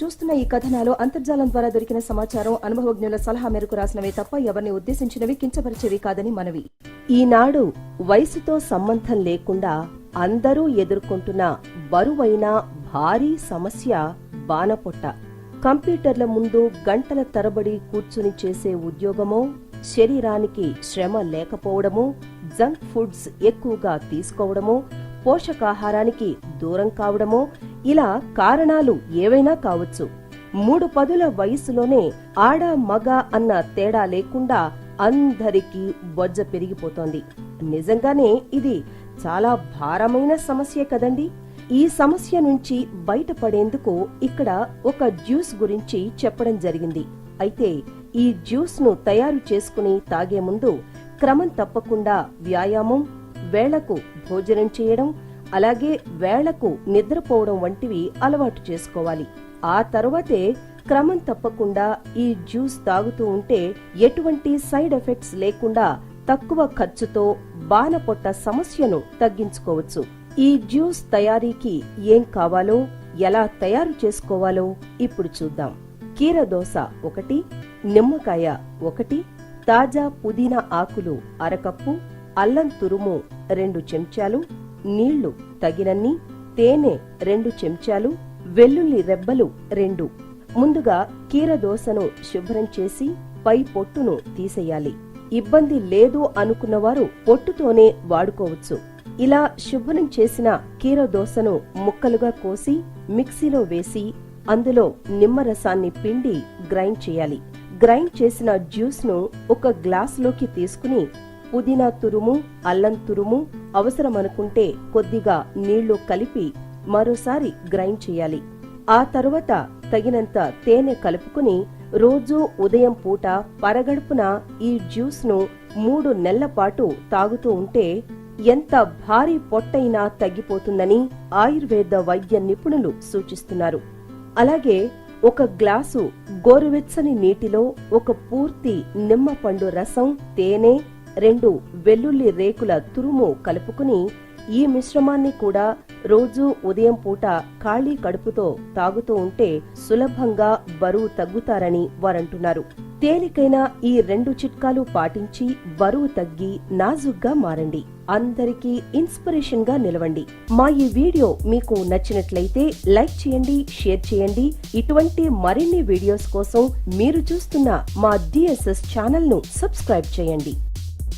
చూస్తున్న ఈ కథనాలు అంతర్జాలం ద్వారా దొరికిన సమాచారం అనుభవజ్ఞుల సలహా మేరకు రాసినవే తప్ప ఎవరిని ఉద్దేశించినవి కించపరిచేవి కాదని మనవి. ఈనాడు వయసుతో సంబంధం లేకుండా అందరూ ఎదుర్కొంటున్న బరువైన భారీ సమస్య బాణపొట్ట. కంప్యూటర్ల ముందు గంటల తరబడి కూర్చుని చేసే ఉద్యోగమో, శరీరానికి శ్రమ లేకపోవడమో, జంక్ ఫుడ్స్ ఎక్కువగా తీసుకోవడమో, పోషకాహారానికి దూరం కావడమో, ఇలా కారణాలు ఏవైనా కావచ్చు. 3 పదుల వయసులోనే ఆడ మగ అన్న తేడా లేకుండా అందరికీ బొజ్జ పెరిగిపోతోంది. నిజంగానే ఇది చాలా భారమైన సమస్య కదండి. ఈ సమస్య నుంచి బయటపడేందుకు ఇక్కడ ఒక జ్యూస్ గురించి చెప్పడం జరిగింది. అయితే ఈ జ్యూస్ ను తయారు చేసుకుని తాగే ముందు క్రమం తప్పకుండా వ్యాయామం, వేళకు భోజనం చేయడం, అలాగే వేళకు నిద్రపోవడం వంటివి అలవాటు చేసుకోవాలి. ఆ తర్వాతే క్రమం తప్పకుండా ఈ జ్యూస్ తాగుతూ ఉంటే ఎటువంటి సైడ్ ఎఫెక్ట్స్ లేకుండా తక్కువ ఖర్చుతో బాణపొట్ట సమస్యను తగ్గించుకోవచ్చు. ఈ జ్యూస్ తయారీకి ఏం కావాలో, ఎలా తయారు చేసుకోవాలో ఇప్పుడు చూద్దాం. కీరదోస 1, నిమ్మకాయ 1, తాజా పుదీనా ఆకులు 1/2 కప్పు, అల్లం తురుము 2 చెంచాలు, నీళ్లు తగినన్ని, తేనె 2 చెంచాలు, వెల్లుల్లి రెబ్బలు 2. ముందుగా కీరదోసను శుభ్రం చేసి పై పొట్టును తీసేయాలి. ఇబ్బంది లేదు అనుకున్నవారు పొట్టుతోనే వాడుకోవచ్చు. ఇలా శుభ్రం చేసిన కీరదోసను ముక్కలుగా కోసి మిక్సీలో వేసి అందులో నిమ్మరసాన్ని పిండి గ్రైండ్ చేయాలి. గ్రైండ్ చేసిన జ్యూస్ ను ఒక గ్లాసులోకి తీసుకుని పుదీనా తురుము, అల్లం తురుము, అవసరమనుకుంటే కొద్దిగా నీళ్లు కలిపి మరోసారి గ్రైండ్ చేయాలి. ఆ తరువాత తగినంత తేనె కలుపుకుని రోజూ ఉదయం పూట పరగడుపున ఈ జ్యూస్ ను 3 నెలల పాటు తాగుతూ ఉంటే ఎంత భారీ పొట్టైనా తగ్గిపోతుందని ఆయుర్వేద వైద్య నిపుణులు సూచిస్తున్నారు. అలాగే 1 గ్లాసు గోరువెచ్చని నీటిలో 1 పూర్తి నిమ్మపండు రసం, తేనె, 2 వెల్లుల్లి రేకుల తురుము కలుపుకుని ఈ మిశ్రమాన్ని కూడా రోజూ ఉదయం పూట ఖాళీ కడుపుతో తాగుతూ ఉంటే సులభంగా బరువు తగ్గుతారని వారంటున్నారు. తేలికైన ఈ 2 చిట్కాలు పాటించి బరువు తగ్గి నాజుగ్గా మారండి. అందరికీ ఇన్స్పిరేషన్ గా నిలవండి. మా ఈ వీడియో మీకు నచ్చినట్లయితే లైక్ చేయండి, షేర్ చేయండి. ఇటువంటి మరిన్ని వీడియోస్ కోసం మీరు చూస్తున్న మా DSS ఛానల్ ను సబ్స్క్రైబ్ చేయండి.